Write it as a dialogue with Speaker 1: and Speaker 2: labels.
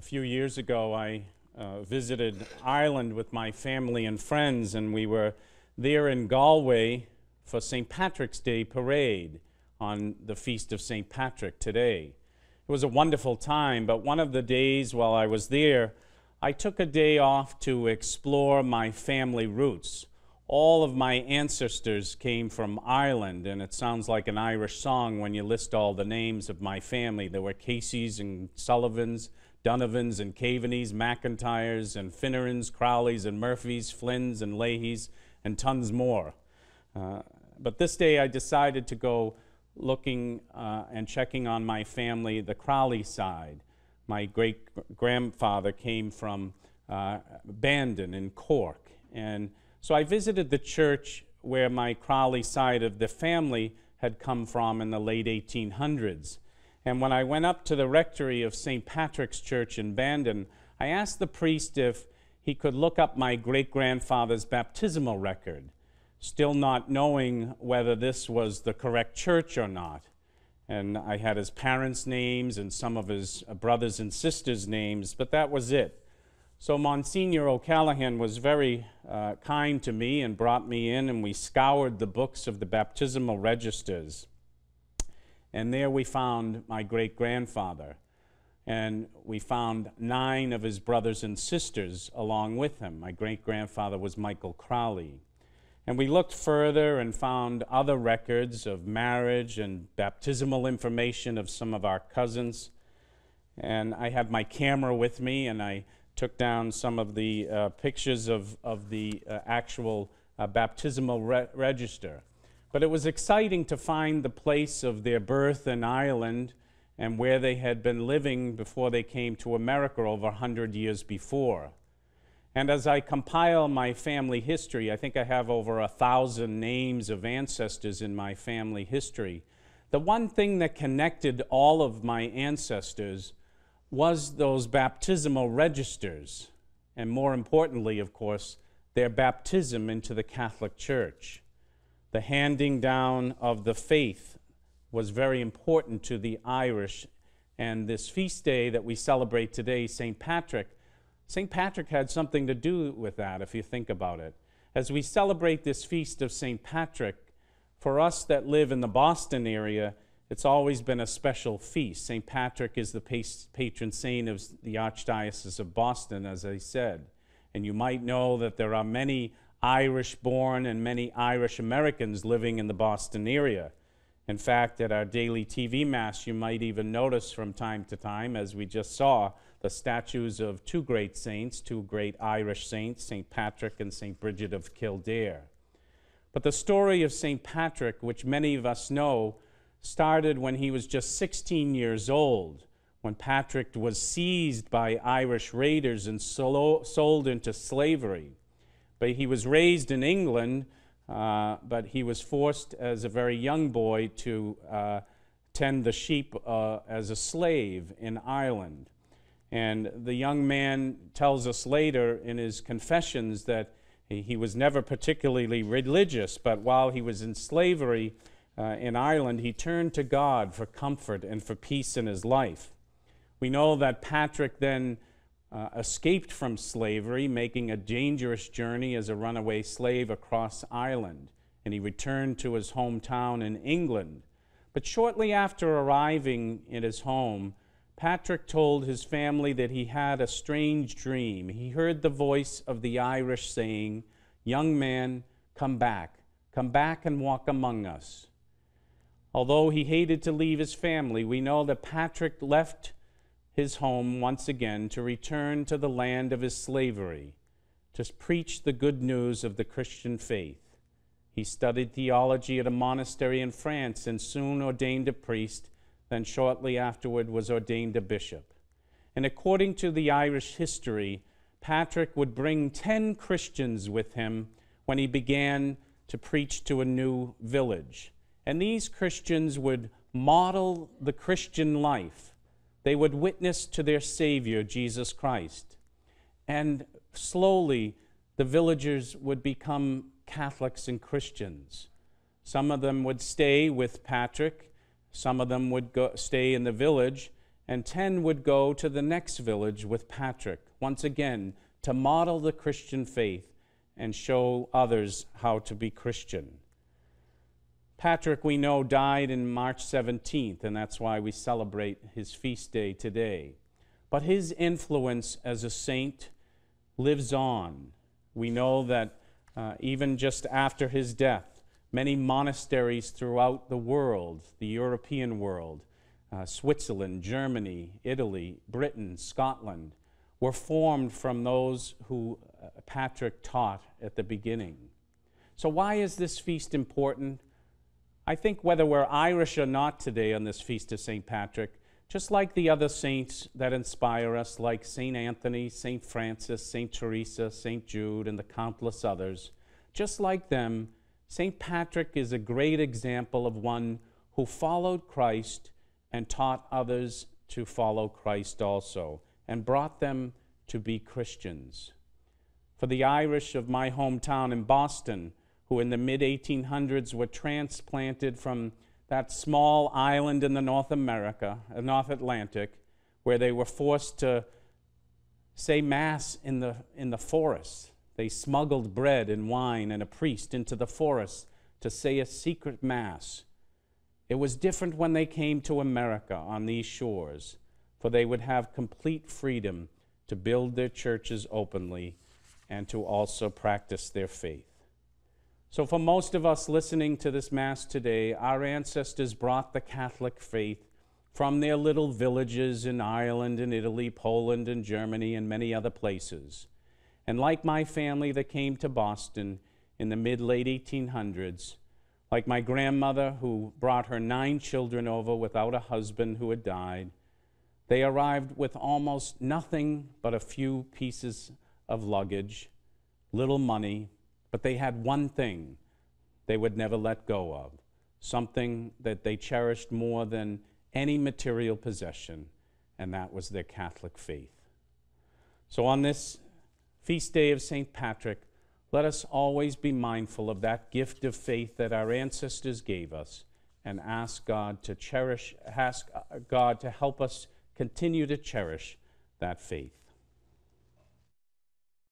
Speaker 1: few years ago, I visited Ireland with my family and friends, and we were there in Galway for St. Patrick's Day parade on the Feast of St. Patrick today. It was a wonderful time, but one of the days while I was there, I took a day off to explore my family roots. All of my ancestors came from Ireland, and it sounds like an Irish song when you list all the names of my family. There were Caseys and Sullivans, Donovans and Cavenys, McIntyres and Finnarans, Crowleys and Murphys, Flynns and Leahys, and tons more. But this day I decided to go looking and checking on my family, the Crowley side. My great-grandfather came from Bandon in Cork, and so I visited the church where my Crowley side of the family had come from in the late 1800s. And when I went up to the rectory of St. Patrick's Church in Bandon, I asked the priest if he could look up my great-grandfather's baptismal record, still not knowing whether this was the correct church or not. And I had his parents' names and some of his brothers and sisters' names, but that was it. So Monsignor O'Callaghan was very kind to me and brought me in, and we scoured the books of the baptismal registers. And there we found my great-grandfather, and we found 9 of his brothers and sisters along with him. My great-grandfather was Michael Crowley. And we looked further and found other records of marriage and baptismal information of some of our cousins. And I had my camera with me, and I took down some of the pictures of the actual baptismal register. But it was exciting to find the place of their birth in Ireland and where they had been living before they came to America over 100 years before. And as I compile my family history, I think I have over 1,000 names of ancestors in my family history. The one thing that connected all of my ancestors was those baptismal registers, and more importantly, of course, their baptism into the Catholic Church. The handing down of the faith was very important to the Irish, and this feast day that we celebrate today, St. Patrick had something to do with that, if you think about it. As we celebrate this feast of St. Patrick, for us that live in the Boston area, it's always been a special feast. St. Patrick is the patron saint of the Archdiocese of Boston, as I said. And you might know that there are many Irish-born and many Irish Americans living in the Boston area. In fact, at our daily TV Mass, you might even notice from time to time, as we just saw, the statues of 2 great saints, 2 great Irish saints, St. Patrick and St. Bridget of Kildare. But the story of St. Patrick, which many of us know, started when he was just 16 years old, when Patrick was seized by Irish raiders and sold into slavery. But he was raised in England, but he was forced as a very young boy to tend the sheep as a slave in Ireland. And the young man tells us later in his confessions that he was never particularly religious, but while he was in slavery in Ireland, he turned to God for comfort and for peace in his life. We know that Patrick then escaped from slavery, making a dangerous journey as a runaway slave across Ireland, and he returned to his hometown in England. But shortly after arriving in his home, Patrick told his family that he had a strange dream. He heard the voice of the Irish saying, "Young man, come back and walk among us." Although he hated to leave his family, we know that Patrick left his home once again to return to the land of his slavery, to preach the good news of the Christian faith. He studied theology at a monastery in France and soon ordained a priest, then shortly afterward was ordained a bishop. And according to the Irish history, Patrick would bring 10 Christians with him when he began to preach to a new village. And these Christians would model the Christian life. They would witness to their Savior, Jesus Christ. And slowly, the villagers would become Catholics and Christians. Some of them would stay with Patrick. Some of them would stay in the village. and 10 would go to the next village with Patrick, once again, to model the Christian faith and show others how to be Christian. Patrick, we know, died in March 17th, and that's why we celebrate his feast day today. But his influence as a saint lives on. We know that even just after his death, many monasteries throughout the world, the European world, Switzerland, Germany, Italy, Britain, Scotland, were formed from those who Patrick taught at the beginning. So why is this feast important? I think whether we're Irish or not today on this feast of St. Patrick, just like the other saints that inspire us, like St. Anthony, St. Francis, St. Teresa, St. Jude, and the countless others, just like them, St. Patrick is a great example of one who followed Christ and taught others to follow Christ also, and brought them to be Christians. For the Irish of my hometown in Boston, who in the mid-1800s were transplanted from that small island in the North Atlantic, where they were forced to say Mass in the forest. They smuggled bread and wine and a priest into the forest to say a secret Mass. It was different when they came to America on these shores, for they would have complete freedom to build their churches openly and to also practice their faith. So for most of us listening to this Mass today, our ancestors brought the Catholic faith from their little villages in Ireland and Italy, Poland and Germany and many other places. And like my family that came to Boston in the mid-late 1800s, like my grandmother who brought her 9 children over without a husband who had died, they arrived with almost nothing but a few pieces of luggage, little money, but they had one thing they would never let go of, something that they cherished more than any material possession, and that was their Catholic faith. So on this feast day of St. Patrick, let us always be mindful of that gift of faith that our ancestors gave us and ask God to help us continue to cherish that faith.